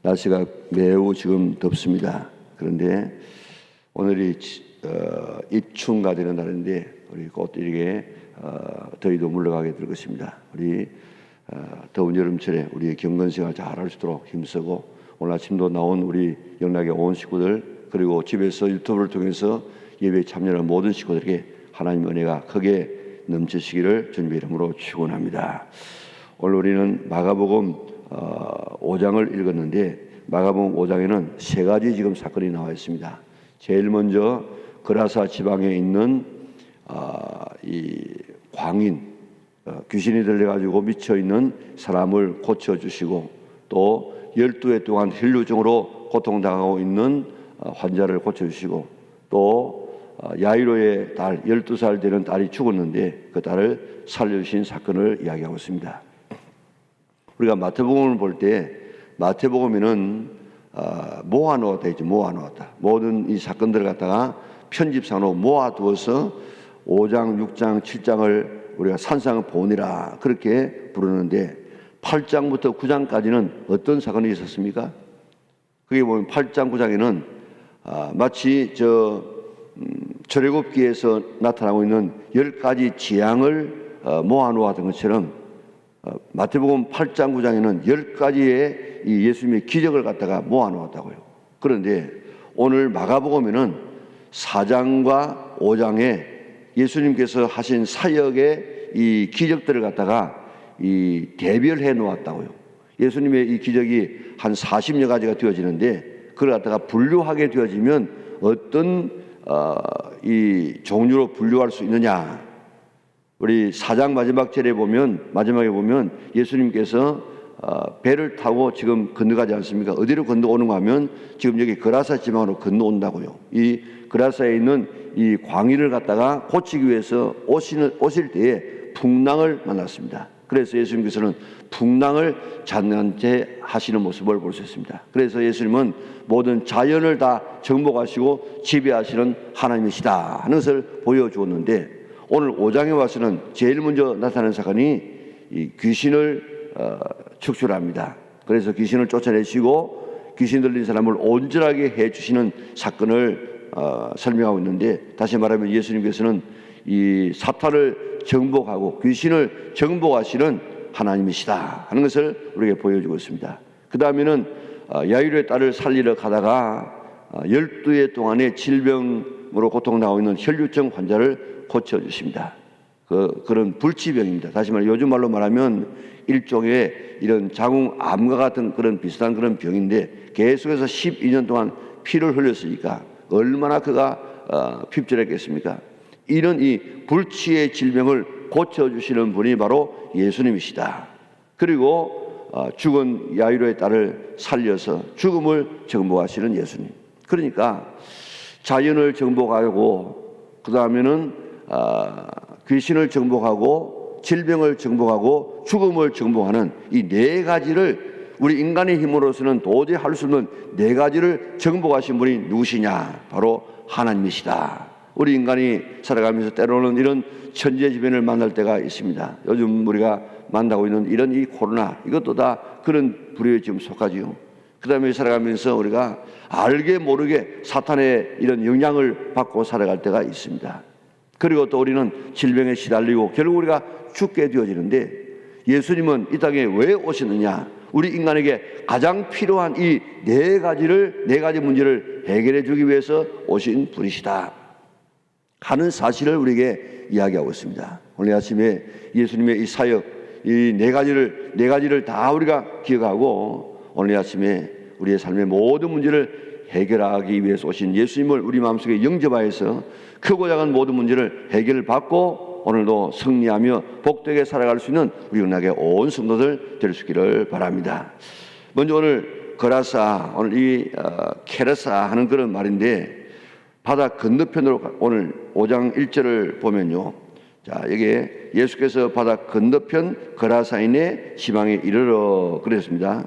날씨가 매우 지금 덥습니다. 그런데 오늘이 입춘가 되는 날인데 우리 곧 이렇게 더위도 물러가게 될 것입니다. 우리 더운 여름철에 우리의 경건생활 잘할 수 있도록 힘쓰고, 오늘 아침도 나온 우리 영락의 온 식구들, 그리고 집에서 유튜브를 통해서 예배에 참여하는 모든 식구들에게 하나님의 은혜가 크게 넘치시기를 주님의 이름으로 축원합니다. 오늘 우리는 마가복음 5장을 읽었는데, 마가복음 5장에는 세 가지 지금 사건이 나와 있습니다. 제일 먼저 그라사 지방에 있는 이 광인, 귀신이 들려가지고 미쳐있는 사람을 고쳐주시고, 또 12해 동안 혈루증으로 고통당하고 있는 환자를 고쳐주시고, 또 야이로의 딸, 12살 되는 딸이 죽었는데 그 딸을 살려주신 사건을 이야기하고 있습니다. 우리가 마태복음을 볼 때 마태복음에는 모아놓았다 했죠. 모아놓았다. 모든 이 사건들을 갖다가 편집상으로 모아두어서 5장, 6장, 7장을 우리가 산상본이라 그렇게 부르는데, 8장부터 9장까지는 어떤 사건이 있었습니까? 그게 보면 8장, 9장에는 마치 출애굽기에서 나타나고 있는 10가지 재앙을 모아놓았던 것처럼 마태복음 8장, 9장에는 10가지의 이 예수님의 기적을 갖다가 모아놓았다고요. 그런데 오늘 마가복음에는 4장과 5장에 예수님께서 하신 사역의 이 기적들을 갖다가 이 대별해 놓았다고요. 예수님의 이 기적이 한 40여 가지가 되어지는데, 그걸 갖다가 분류하게 되어지면 어떤 이 종류로 분류할 수 있느냐? 우리 4장 마지막에 보면 예수님께서 배를 타고 지금 건너가지 않습니까? 어디로 건너오는가 하면 지금 여기 그라사 지방으로 건너온다고요. 이 그라사에 있는 이 광인을 갖다가 고치기 위해서 오실 때에 풍랑을 만났습니다. 그래서 예수님께서는 풍랑을 잔잔케 하시는 모습을 볼 수 있습니다. 그래서 예수님은 모든 자연을 다 정복하시고 지배하시는 하나님이시다 하는 것을 보여주었는데, 오늘 5장에 와서는 제일 먼저 나타나는 사건이 이 귀신을 축출합니다. 그래서 귀신을 쫓아내시고 귀신 들린 사람을 온전하게 해주시는 사건을 설명하고 있는데, 다시 말하면 예수님께서는 이 사탄을 정복하고 귀신을 정복하시는 하나님이시다 하는 것을 우리에게 보여주고 있습니다. 그 다음에는 야이로의 딸을 살리러 가다가 12해 동안의 질병으로 고통당하고 있는 혈류증 환자를 고쳐주십니다. 그런 불치병입니다. 다시 말해 요즘 말로 말하면 일종의 이런 자궁암과 같은 그런 비슷한 그런 병인데, 계속해서 12년 동안 피를 흘렸으니까 얼마나 그가 핍절했겠습니까? 이런 이 불치의 질병을 고쳐주시는 분이 바로 예수님이시다. 그리고 죽은 야이로의 딸을 살려서 죽음을 정복하시는 예수님. 그러니까 자연을 정복하고, 그 다음에는 귀신을 정복하고 질병을 정복하고 죽음을 정복하는 이 네 가지를 우리 인간의 힘으로서는 도저히 할 수 없는 네 가지를 정복하신 분이 누구시냐? 바로 하나님이시다. 우리 인간이 살아가면서 때로는 이런 천재지변을 만날 때가 있습니다. 요즘 우리가 만나고 있는 이런 이 코로나, 이것도 다 그런 부류에 지금 속하지요. 그 다음에 살아가면서 우리가 알게 모르게 사탄의 이런 영향을 받고 살아갈 때가 있습니다. 그리고 또 우리는 질병에 시달리고 결국 우리가 죽게 되어지는데, 예수님은 이 땅에 왜 오셨느냐? 우리 인간에게 가장 필요한 이 네 가지 문제를 해결해 주기 위해서 오신 분이시다 하는 사실을 우리에게 이야기하고 있습니다. 오늘 아침에 예수님의 이 사역, 이 네 가지를 다 우리가 기억하고, 오늘 아침에 우리의 삶의 모든 문제를 해결하기 위해서 오신 예수님을 우리 마음속에 영접하여서 크고 작은 모든 문제를 해결을 받고 오늘도 승리하며 복되게 살아갈 수 있는 우리 은하계 온 성도들 될 수 있기를 바랍니다. 먼저 오늘 그라사, 오늘 이 케라사 하는 그런 말인데, 바다 건너편으로 오늘 5장 1절을 보면요, 자 여기에 예수께서 바다 건너편 그라사인의 지방에 이르러 그랬습니다.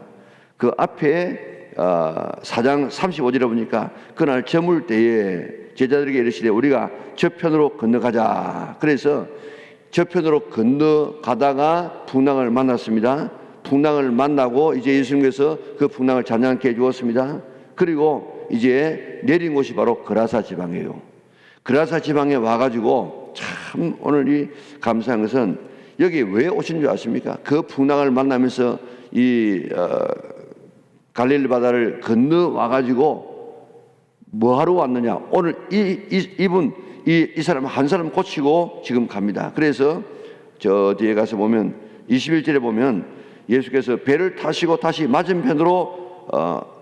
그 앞에 4장 35절에 보니까 그날 저물 때에 제자들에게 이르시되 우리가 저편으로 건너가자. 그래서 저편으로 건너가다가 풍랑을 만났습니다. 풍랑을 만나고 이제 예수님께서 그 풍랑을 잔잔케 해주었습니다. 그리고 이제 내린 곳이 바로 그라사 지방이에요. 그라사 지방에 와가지고 참 오늘 이 감사한 것은 여기 왜 오신 줄 아십니까? 그 풍랑을 만나면서 이 갈릴리 바다를 건너 와가지고 뭐 하러 왔느냐? 오늘 이 사람 한 사람 고치고 지금 갑니다. 그래서 저 뒤에 가서 보면 21절에 보면 예수께서 배를 타시고 다시 맞은편으로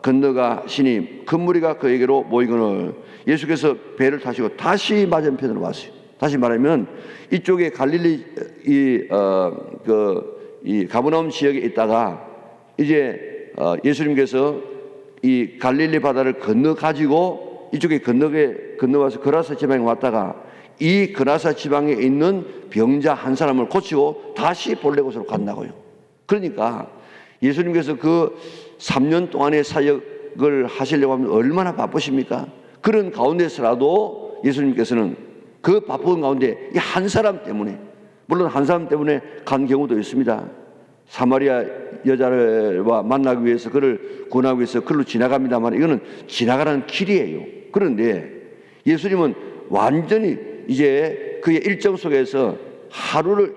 건너가시니 큰 무리가 그에게로 모이거늘 예수께서 배를 타시고 다시 맞은편으로 왔어요. 다시 말하면 이쪽에 갈릴리 이 가버나움 지역에 있다가 이제 예수님께서 이 갈릴리 바다를 건너 가지고 이쪽에 건너와서 그라사 지방에 왔다가 이 그라사 지방에 있는 병자 한 사람을 고치고 다시 본래 곳으로 간다고요. 그러니까 예수님께서 그 3년 동안의 사역을 하시려고 하면 얼마나 바쁘십니까? 그런 가운데서라도 예수님께서는 그 바쁜 가운데 이 한 사람 때문에, 물론 한 사람 때문에 간 경우도 있습니다. 사마리아 여자와 만나기 위해서 그를 구원하기 위해서 그걸로 지나갑니다만 이거는 지나가는 길이에요. 그런데 예수님은 완전히 이제 그의 일정 속에서 하루를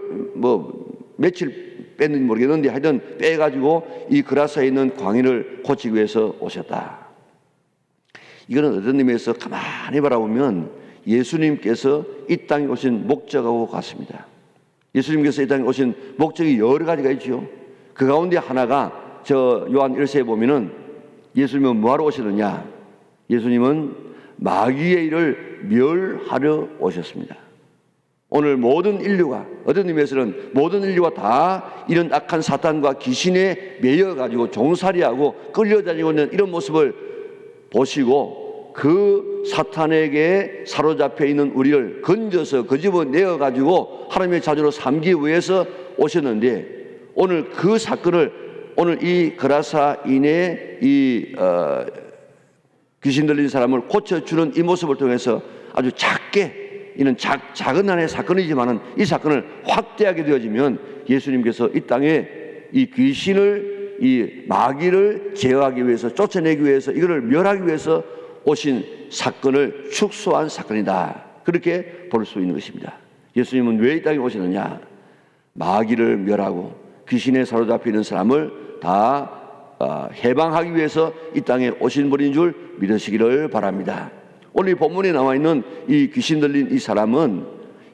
며칠 뺐는지 모르겠는데 하여튼 빼가지고 이 그라사에 있는 광인을 고치기 위해서 오셨다. 이거는 어떤 의미에서 가만히 바라보면 예수님께서 이 땅에 오신 목적하고 같습니다. 예수님께서 이 땅에 오신 목적이 여러 가지가 있죠. 그 가운데 하나가 저 요한 1세에 보면은 예수님은 뭐하러 오시느냐? 예수님은 마귀의 일을 멸하려 오셨습니다. 오늘 모든 인류가 어떤 의미에서는 모든 인류가 다 이런 악한 사탄과 귀신에 매여가지고 종살이하고 끌려다니고 있는 이런 모습을 보시고 그 사탄에게 사로잡혀 있는 우리를 건져서 그 집어 내어가지고 하나님의 자녀로 삼기 위해서 오셨는데 오늘 그 사건을 오늘 이 그라사인의 이 귀신 들린 사람을 고쳐주는 이 모습을 통해서 아주 작게 이는 작은 하나의 사건이지만은 이 사건을 확대하게 되어지면 예수님께서 이 땅에 이 귀신을 이 마귀를 제어하기 위해서 쫓아내기 위해서 이거를 멸하기 위해서 오신 사건을 축소한 사건이다. 그렇게 볼 수 있는 것입니다. 예수님은 왜 이 땅에 오시느냐? 마귀를 멸하고 귀신에 사로잡혀 있는 사람을 다 해방하기 위해서 이 땅에 오신 분인 줄 믿으시기를 바랍니다. 오늘 이 본문에 나와 있는 이 귀신 들린 이 사람은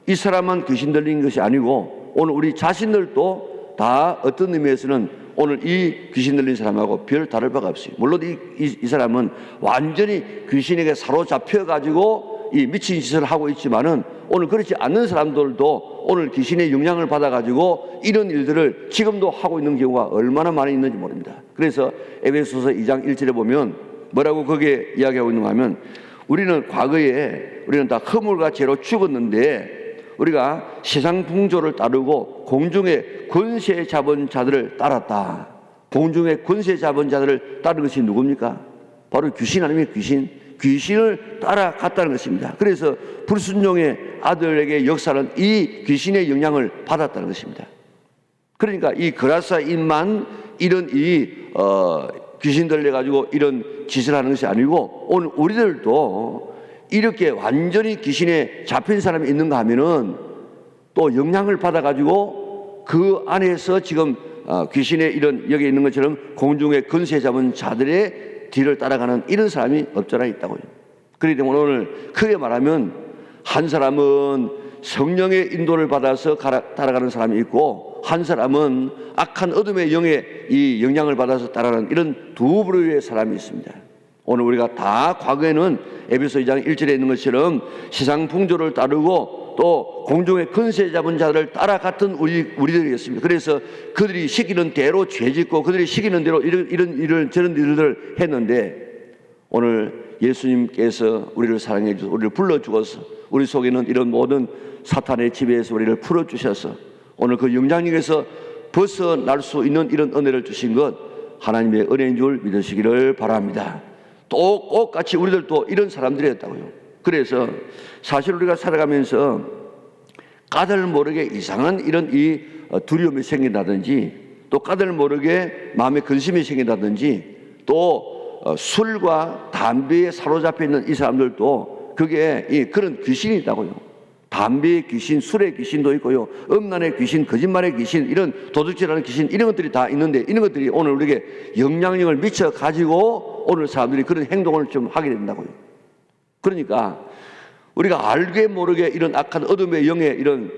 이 사람만 귀신 들린 것이 아니고 오늘 우리 자신들도 다 어떤 의미에서는 오늘 이 귀신 들린 사람하고 별 다를 바가 없어요. 물론 이 사람은 완전히 귀신에게 사로잡혀 가지고 이 미친 짓을 하고 있지만은 오늘 그렇지 않는 사람들도 오늘 귀신의 영향을 받아 가지고 이런 일들을 지금도 하고 있는 경우가 얼마나 많이 있는지 모릅니다. 그래서 에베소서 2장 1절에 보면 뭐라고 거기에 이야기하고 있는가 하면 우리는 과거에 우리는 다 허물과 죄로 죽었는데 우리가 세상 풍조를 따르고 공중의 권세 잡은 자들을 따랐다. 공중의 권세 잡은 자들을 따른 것이 누굽니까? 바로 귀신 아닙니까? 귀신을 따라갔다는 것입니다. 그래서 불순종의 아들에게 역사는 이 귀신의 영향을 받았다는 것입니다. 그러니까 이 그라사인만 이런 귀신 들려가지고 이런 짓을 하는 것이 아니고 오늘 우리들도 이렇게 완전히 귀신에 잡힌 사람이 있는가 하면은 또 영향을 받아가지고 그 안에서 지금 귀신의 이런 여기 있는 것처럼 공중에 권세 잡은 자들의 뒤를 따라가는 이런 사람이 없잖아 있다고요. 그렇기 때문에 오늘 크게 말하면 한 사람은 성령의 인도를 받아서 따라가는 사람이 있고 한 사람은 악한 어둠의 영의 이 영향을 받아서 따라가는 이런 두 부류의 사람이 있습니다. 오늘 우리가 다 과거에는 에베소 2장 1절에 있는 것처럼 세상 풍조를 따르고 또 공중의 권세 잡은 자들을 따라갔던 우리들이었습니다. 그래서 그들이 시키는 대로 죄짓고 그들이 시키는 대로 이런 저런 일들을 했는데 오늘 예수님께서 우리를 사랑해 주셔서 우리를 불러주어서 우리 속에는 이런 모든 사탄의 지배에서 우리를 풀어주셔서 오늘 그 영향력에서 벗어날 수 있는 이런 은혜를 주신 것 하나님의 은혜인 줄 믿으시기를 바랍니다. 똑같이 우리들도 이런 사람들이었다고요. 그래서 사실 우리가 살아가면서 까닭을 모르게 이상한 이런 이 두려움이 생긴다든지 또 까닭을 모르게 마음에 근심이 생긴다든지 또 술과 담배에 사로잡혀 있는 이 사람들도 그게 그런 귀신이 있다고요. 담배의 귀신, 술의 귀신도 있고요, 음란의 귀신, 거짓말의 귀신, 이런 도둑질하는 귀신, 이런 것들이 다 있는데, 이런 것들이 오늘 우리에게 영향력을 미쳐 가지고 오늘 사람들이 그런 행동을 좀 하게 된다고요. 그러니까 우리가 알게 모르게 이런 악한 어둠의 영의 이런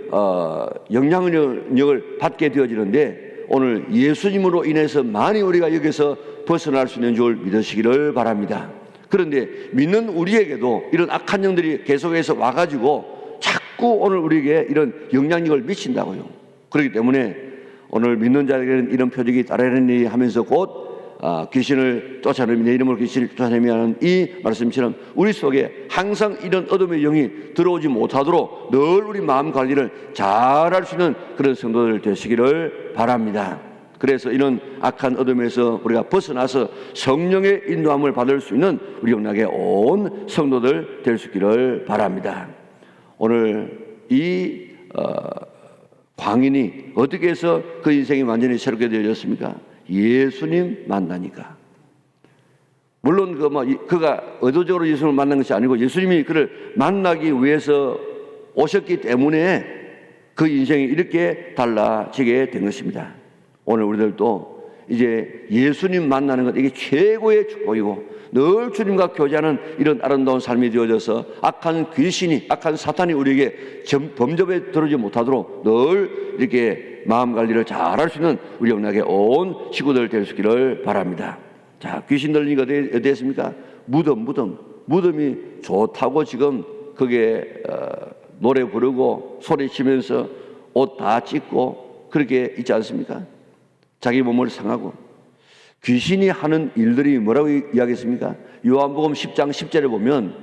영향력을 받게 되어지는데, 오늘 예수님으로 인해서 많이 우리가 여기서 벗어날 수 있는 줄 믿으시기를 바랍니다. 그런데 믿는 우리에게도 이런 악한 영들이 계속해서 와가지고 자꾸 오늘 우리에게 이런 영향력을 미친다고요. 그렇기 때문에 오늘 믿는 자에게는 이런 표적이 따르니 하면서 곧 귀신을 쫓아내며, 내 이름으로 귀신을 쫓아내며 하는 이 말씀처럼 우리 속에 항상 이런 어둠의 영이 들어오지 못하도록 늘 우리 마음 관리를 잘할 수 있는 그런 성도들 되시기를 바랍니다. 그래서 이런 악한 어둠에서 우리가 벗어나서 성령의 인도함을 받을 수 있는 우리 영락의 온 성도들 될 수 있기를 바랍니다. 오늘 이 광인이 어떻게 해서 그 인생이 완전히 새롭게 되어졌습니까? 예수님 만나니까. 물론 그가 의도적으로 예수님을 만난 것이 아니고 예수님이 그를 만나기 위해서 오셨기 때문에 그 인생이 이렇게 달라지게 된 것입니다. 오늘 우리들도 이제 예수님 만나는 것, 이게 최고의 축복이고 늘 주님과 교제하는 이런 아름다운 삶이 되어져서 악한 귀신이, 악한 사탄이 우리에게 범접에 들어오지 못하도록 늘 이렇게 마음 관리를 잘할 수 있는 우리 영락의 온 식구들 될 수 있기를 바랍니다. 자, 귀신 들린 게 어디 있습니까? 무덤이 좋다고 지금 그게 노래 부르고 소리치면서 옷 다 찢고 그렇게 있지 않습니까? 자기 몸을 상하고. 귀신이 하는 일들이 뭐라고 이야기했습니까? 요한복음 10장 10절에 보면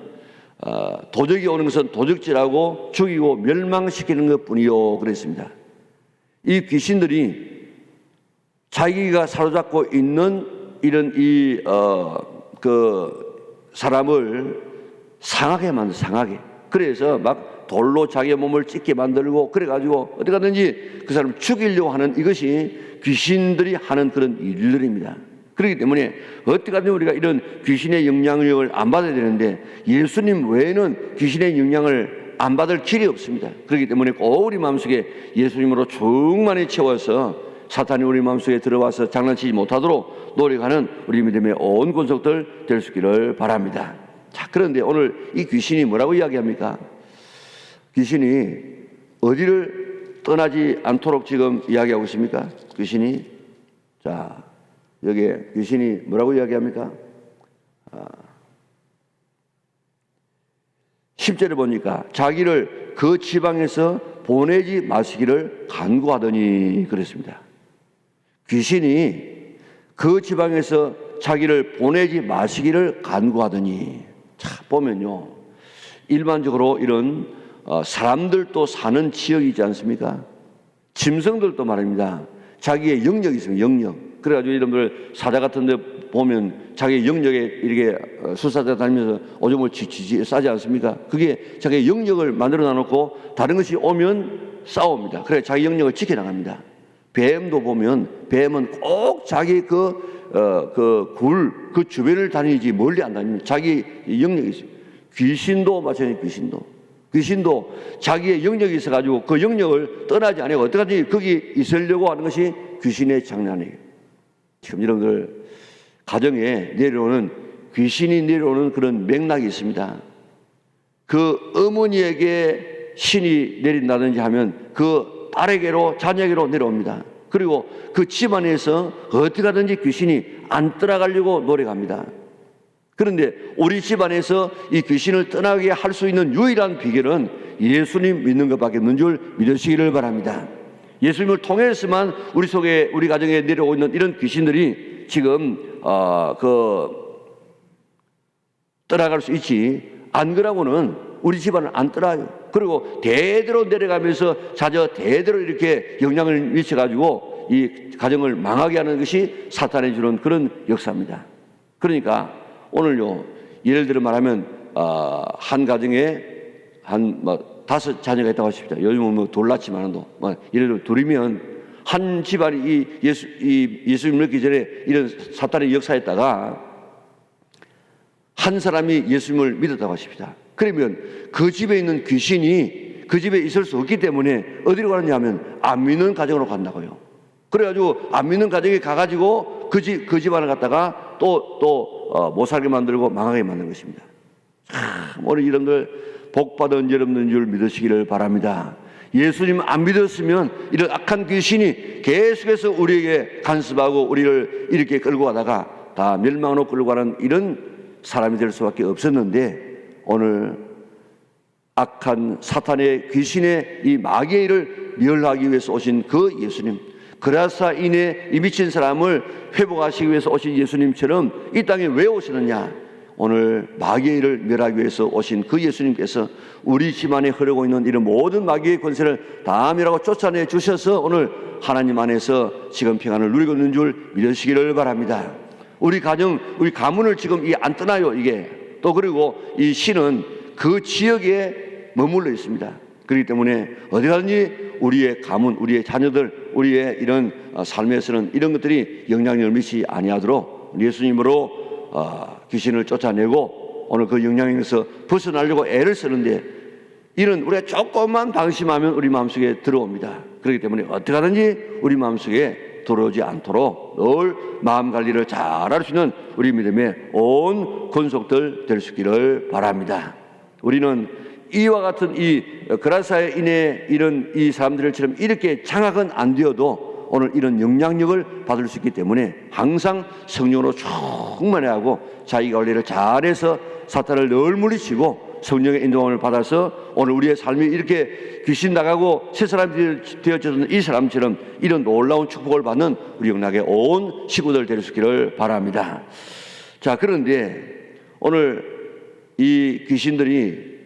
도적이 오는 것은 도적질하고 죽이고 멸망시키는 것뿐이요 그랬습니다. 이 귀신들이 자기가 사로잡고 있는 이런 사람을 상하게 만들어, 상하게. 그래서 막 돌로 자기의 몸을 찢게 만들고 그래가지고 어디 가든지 그 사람을 죽이려고 하는, 이것이 귀신들이 하는 그런 일들입니다. 그렇기 때문에 어떻게 하든 우리가 이런 귀신의 영향력을 안 받아야 되는데 예수님 외에는 귀신의 영향을 안 받을 길이 없습니다. 그렇기 때문에 꼭 우리 마음속에 예수님으로 충만히 채워서 사탄이 우리 마음속에 들어와서 장난치지 못하도록 노력하는 우리 믿음의 온 권속들 될 수 있기를 바랍니다. 자, 그런데 오늘 이 귀신이 뭐라고 이야기합니까? 귀신이 어디를 떠나지 않도록 지금 이야기하고 있습니까? 귀신이, 자, 여기에 귀신이 뭐라고 이야기합니까? 10절에 보니까 자기를 그 지방에서 보내지 마시기를 간구하더니 그랬습니다. 귀신이 그 지방에서 자기를 보내지 마시기를 간구하더니, 자, 보면요, 일반적으로 이런 사람들도 사는 지역이 있지 않습니까? 짐승들도 말입니다. 자기의 영역이 있습니다. 영역. 그래가지고 여러분들 사자 같은 데 보면 자기의 영역에 이렇게 수사자 다니면서 오줌을 싸지 않습니까? 그게 자기의 영역을 만들어 놔놓고 다른 것이 오면 싸웁니다. 그래 자기 영역을 지켜나갑니다. 뱀도 보면 뱀은 꼭 자기 굴 주변을 다니지 멀리 안 다닙니다. 자기 영역이 있습니다. 귀신도 마찬가지입니다. 귀신도 자기의 영역이 있어가지고 그 영역을 떠나지 않고 어떡하지 거기 있으려고 하는 것이 귀신의 장난이에요. 지금 여러분들 가정에 내려오는, 귀신이 내려오는 그런 맥락이 있습니다. 그 어머니에게 신이 내린다든지 하면 그 딸에게로, 자녀에게로 내려옵니다. 그리고 그 집안에서 어떻게 하든지 귀신이 안 떠나가려고 노력합니다. 그런데 우리 집안에서 이 귀신을 떠나게 할 수 있는 유일한 비결은 예수님 믿는 것밖에 없는 줄 믿으시기를 바랍니다. 예수님을 통해서만 우리 속에, 우리 가정에 내려오고 있는 이런 귀신들이 지금 떠나갈 수 있지, 안 그러고는 우리 집안은 안 떠나요. 그리고 대대로 내려가면서 자저 대대로 이렇게 영향을 미쳐가지고 이 가정을 망하게 하는 것이 사탄이 주는 그런 역사입니다. 그러니까 오늘요, 예를 들어 말하면 한 가정에 한 5 자녀가 있다고 하십시오. 요즘은 둘 낳지만도 예를 들어 둘이면 한 집안이 이 예수님을 믿기 전에 이런 사탄의 역사했다가 한 사람이 예수님을 믿었다고 하십니다. 그러면 그 집에 있는 귀신이 그 집에 있을 수 없기 때문에 어디로 가느냐 하면 안 믿는 가정으로 간다고요. 그래가지고 안 믿는 가정에 가가지고 그 집안을 갖다가 못 살게 만들고 망하게 만든 것입니다. 참, 오늘 여러분들 복받은 여러분인 줄 믿으시기를 바랍니다. 예수님 안 믿었으면 이런 악한 귀신이 계속해서 우리에게 간섭하고 우리를 이렇게 끌고 가다가 다 멸망으로 끌고 가는 이런 사람이 될 수밖에 없었는데, 오늘 악한 사탄의 귀신의 이 마귀의 일을 멸하기 위해서 오신 그 예수님, 그라사인의 이 미친 사람을 회복하시기 위해서 오신 예수님처럼 이 땅에 왜 오시느냐? 오늘 마귀의 일을 멸하기 위해서 오신 그 예수님께서 우리 집안에 흐르고 있는 이런 모든 마귀의 권세를 다 멸하고 쫓아내 주셔서 오늘 하나님 안에서 지금 평안을 누리고 있는 줄 믿으시기를 바랍니다. 우리 가정, 우리 가문을 지금 안 떠나요, 이게. 또 그리고 이 신은 그 지역에 머물러 있습니다. 그렇기 때문에 어디 가든지 우리의 가문, 우리의 자녀들, 우리의 이런 삶에서는 이런 것들이 영향력을 미치지 아니하도록 예수님으로 귀신을 쫓아내고 오늘 그 영향에서 벗어나려고 애를 쓰는데, 이는 우리가 조금만 방심하면 우리 마음속에 들어옵니다. 그렇기 때문에 어떻게 하든지 우리 마음속에 들어오지 않도록 늘 마음 관리를 잘할 수 있는 우리 믿음의 온 권속들 될 수 있기를 바랍니다. 우리는 이와 같은 이 그라사인의 이런 이 사람들처럼 이렇게 장악은 안 되어도 오늘 이런 영향력을 받을 수 있기 때문에 항상 성령으로 충만해하고 자기 관리를 잘해서 사탄을 늘 물리치고 성령의 인도함을 받아서 오늘 우리의 삶이 이렇게 귀신 나가고 새 사람이 되어졌던 이 사람처럼 이런 놀라운 축복을 받는 우리 영락의 온 식구들 될 수 있기를 바랍니다. 자, 그런데 오늘 이 귀신들이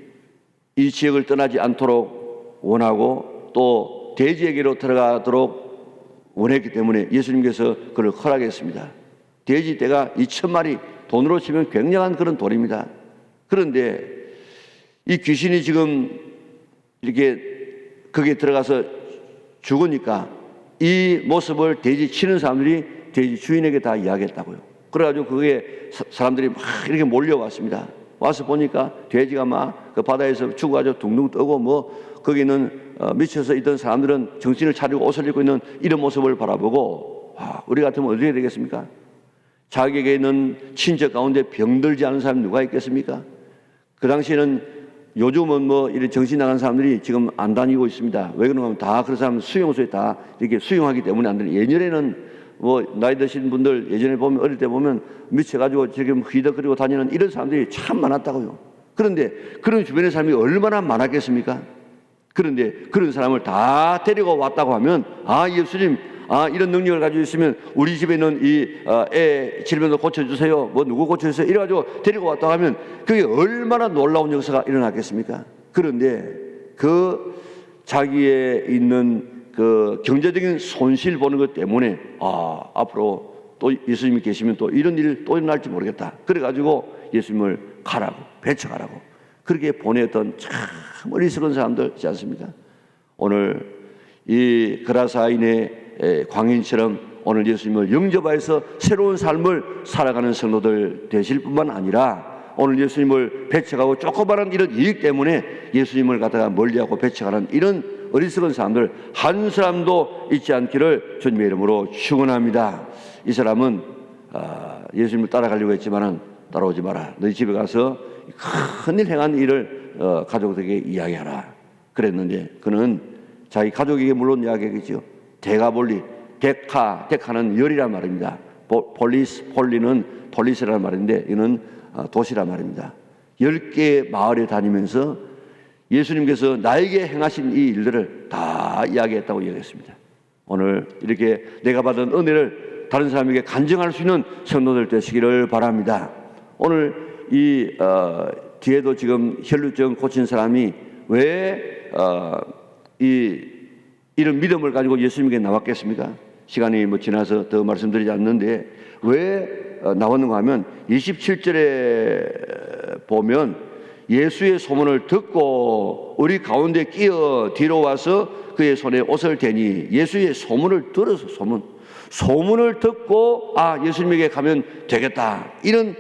이 지역을 떠나지 않도록 원하고 또 돼지에게로 들어가도록 원했기 때문에 예수님께서 그를 허락했습니다. 돼지 떼가 2,000마리, 돈으로 치면 굉장한 그런 돈입니다. 그런데 이 귀신이 지금 이렇게 거기에 들어가서 죽으니까 이 모습을 돼지 치는 사람들이 돼지 주인에게 다 이야기했다고요. 그래가지고 그게 사람들이 막 이렇게 몰려왔습니다. 와서 보니까 돼지가 막 그 바다에서 죽어가지고 둥둥 뜨고 뭐 거기는 미쳐서 있던 사람들은 정신을 차리고 옷을 입고 있는 이런 모습을 바라보고, 우리 같으면 어떻게 해야 되겠습니까? 자기에게 있는 친척 가운데 병들지 않은 사람이 누가 있겠습니까? 그 당시에는, 요즘은 뭐 이런 정신 나간 사람들이 지금 안 다니고 있습니다. 왜 그런가 하면 다 그런 사람 수용소에 다 이렇게 수용하기 때문에 안 되는. 예전에는 뭐 나이 드신 분들 예전에 보면 어릴 때 보면 미쳐가지고 지금 휘덕거리고 다니는 이런 사람들이 참 많았다고요. 그런데 그런 주변의 사람이 얼마나 많았겠습니까? 그런데 그런 사람을 다 데리고 왔다고 하면, 예수님, 이런 능력을 가지고 있으면 우리 집에 있는 이 애 질병도 고쳐주세요. 뭐 누구 고쳐주세요. 이래가지고 데리고 왔다고 하면 그게 얼마나 놀라운 역사가 일어났겠습니까? 그런데 그 자기의 있는 그 경제적인 손실 보는 것 때문에 앞으로 또 예수님이 계시면 또 이런 일이 또 일어날지 모르겠다. 그래가지고 예수님을 가라고, 배척하라고 그렇게 보냈던 참 어리석은 사람들 있지 않습니까? 오늘 이 그라사인의 광인처럼 오늘 예수님을 영접하여서 새로운 삶을 살아가는 성도들 되실 뿐만 아니라 오늘 예수님을 배척하고 조그마한 이런 이익 때문에 예수님을 갖다가 멀리하고 배척하는 이런 어리석은 사람들 한 사람도 있지 않기를 주님의 이름으로 축원합니다. 이 사람은 예수님을 따라가려고 했지만은 따라오지 마라. 너희 집에 가서 큰일 행한 일을 가족들에게 이야기하라. 그랬는데 그는 자기 가족에게 물론 이야기하겠죠. 데가볼리, 데카는 열이란 말입니다. 폴리는 폴리스라는 말인데 이는 도시란 말입니다. 10개의 마을에 다니면서 예수님께서 나에게 행하신 이 일들을 다 이야기했다고 이야기했습니다. 오늘 이렇게 내가 받은 은혜를 다른 사람에게 간증할 수 있는 성도들 되시기를 바랍니다. 오늘 이 뒤에도 지금 혈루증 고친 사람이 왜 이런 믿음을 가지고 예수님께 나왔겠습니까? 시간이 뭐 지나서 더 말씀드리지 않는데 왜 나왔는가 하면 27절에 보면 예수의 소문을 듣고 우리 가운데 끼어 뒤로 와서 그의 손에 옷을 대니, 예수의 소문을 들어서 소문을 듣고 예수님에게 가면 되겠다, 이런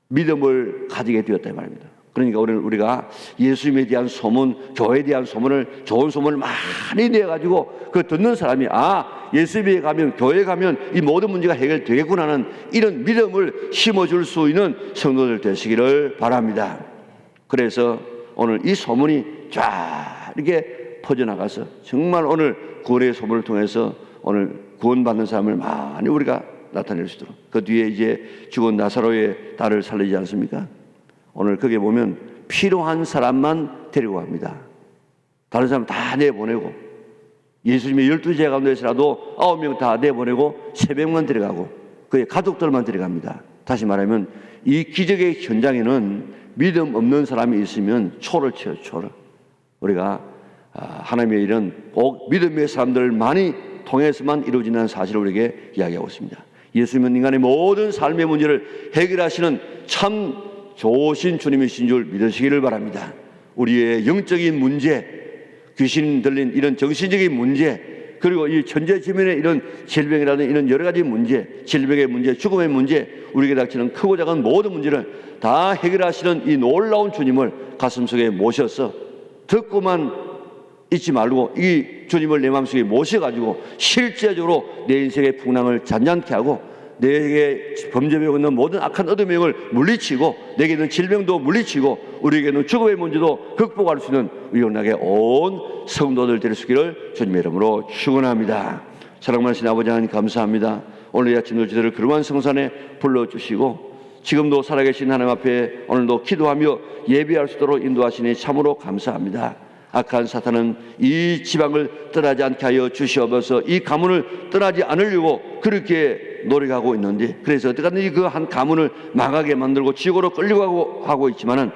믿음을 가지게 되었다 이 말입니다. 그러니까 우리가 예수님에 대한 소문, 교회에 대한 소문을, 좋은 소문을 많이 내가지고 그 듣는 사람이 예수님에 가면, 교회에 가면 이 모든 문제가 해결되겠구나 하는 이런 믿음을 심어줄 수 있는 성도들 되시기를 바랍니다. 그래서 오늘 이 소문이 쫙 이렇게 퍼져나가서 정말 오늘 구원의 소문을 통해서 오늘 구원받는 사람을 많이 우리가 나타낼 수 있도록, 그 뒤에 이제 죽은 나사로의 딸을 살리지 않습니까? 오늘 거기에 보면 필요한 사람만 데리고 갑니다. 다른 사람 다 내보내고, 예수님의 12제자 가운데서라도 9명 다 내보내고 3명만 데려가고 그의 가족들만 데려갑니다. 다시 말하면 이 기적의 현장에는 믿음 없는 사람이 있으면 초를 쳐요. 초를. 우리가 하나님의 일은 꼭 믿음의 사람들 많이 통해서만 이루어지는 사실을 우리에게 이야기하고 있습니다. 예수님은 인간의 모든 삶의 문제를 해결하시는 참 좋으신 주님이신 줄 믿으시기를 바랍니다. 우리의 영적인 문제, 귀신 들린 이런 정신적인 문제, 그리고 이 천재지변의 이런 질병이라든 이런 여러 가지 문제, 질병의 문제, 죽음의 문제, 우리에게 닥치는 크고 작은 모든 문제를 다 해결하시는 이 놀라운 주님을 가슴속에 모셔서 듣고만 잊지 말고 이 주님을 내 마음속에 모셔가지고 실제적으로 내 인생의 풍랑을 잔잔케 하고, 내게 범죄되고 있는 모든 악한 어둠의 영을 물리치고, 내게 있는 질병도 물리치고, 우리에게는 죽음의 문제도 극복할 수 있는 위험하게 온 성도들 될 수 있기를 주님의 이름으로 축원합니다. 사랑하신 아버지 하나님 감사합니다. 오늘 이 아침 저희들을 그러한 성산에 불러주시고 지금도 살아계신 하나님 앞에 오늘도 기도하며 예배할 수 있도록 인도하시니 참으로 감사합니다. 악한 사탄은 이 지방을 떠나지 않게 하여 주시옵소서. 이 가문을 떠나지 않으려고 그렇게 노력하고 있는데, 그래서 어떻게든지 그 한 가문을 망하게 만들고 지옥으로 끌려가고 하고 있지만은,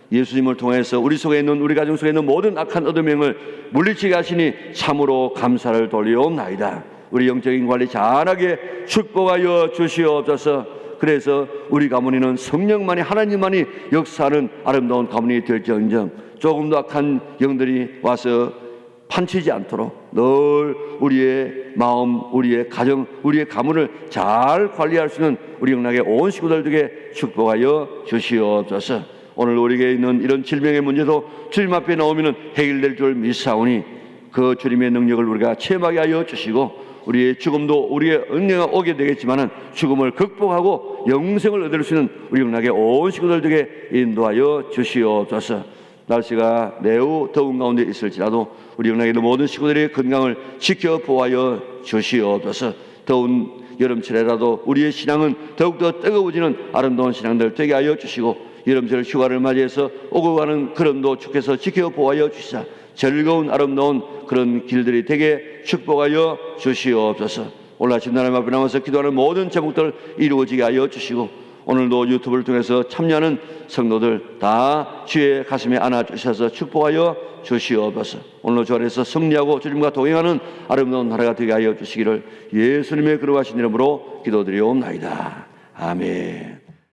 예수님을 통해서 우리 속에 있는, 우리 가정 속에 있는 모든 악한 어둠의 영을 물리치게 하시니 참으로 감사를 돌리옵나이다. 우리 영적인 관리 잘하게 축복하여 주시옵소서. 그래서 우리 가문에는 성령만이, 하나님만이 역사하는 아름다운 가문이 될지언정 조금도 악한 영들이 와서 판치지 않도록 늘 우리의 마음, 우리의 가정, 우리의 가문을 잘 관리할 수 있는 우리 영락의 온 식구들에게 축복하여 주시옵소서. 오늘 우리에게 있는 이런 질병의 문제도 주님 앞에 나오면 해결될 줄 믿사오니 그 주님의 능력을 우리가 체험하게 하여 주시고, 우리의 죽음도 우리의 은혜가 오게 되겠지만은 죽음을 극복하고 영생을 얻을 수 있는 우리 영락의 온 식구들에게 인도하여 주시옵소서. 날씨가 매우 더운 가운데 있을지라도 우리 영락의 모든 식구들의 건강을 지켜 보호하여 주시옵소서. 더운 여름철에라도 우리의 신앙은 더욱더 뜨거워지는 아름다운 신앙들 되게 하여 주시고, 여름철 휴가를 맞이해서 오고 가는 걸음도 주께서 지켜 보호하여 주시사 즐거운 아름다운 그런 길들이 되게 축복하여 주시옵소서. 오늘 아침 하나님 앞에 나와서 기도하는 모든 제목들 이루어지게 하여 주시고, 오늘도 유튜브를 통해서 참여하는 성도들 다 주의 가슴에 안아주셔서 축복하여 주시옵소서. 오늘도 주 안에서 승리하고 주님과 동행하는 아름다운 나라가 되게 하여 주시기를 예수님의 거룩하신 이름으로 기도드리옵나이다. 아멘.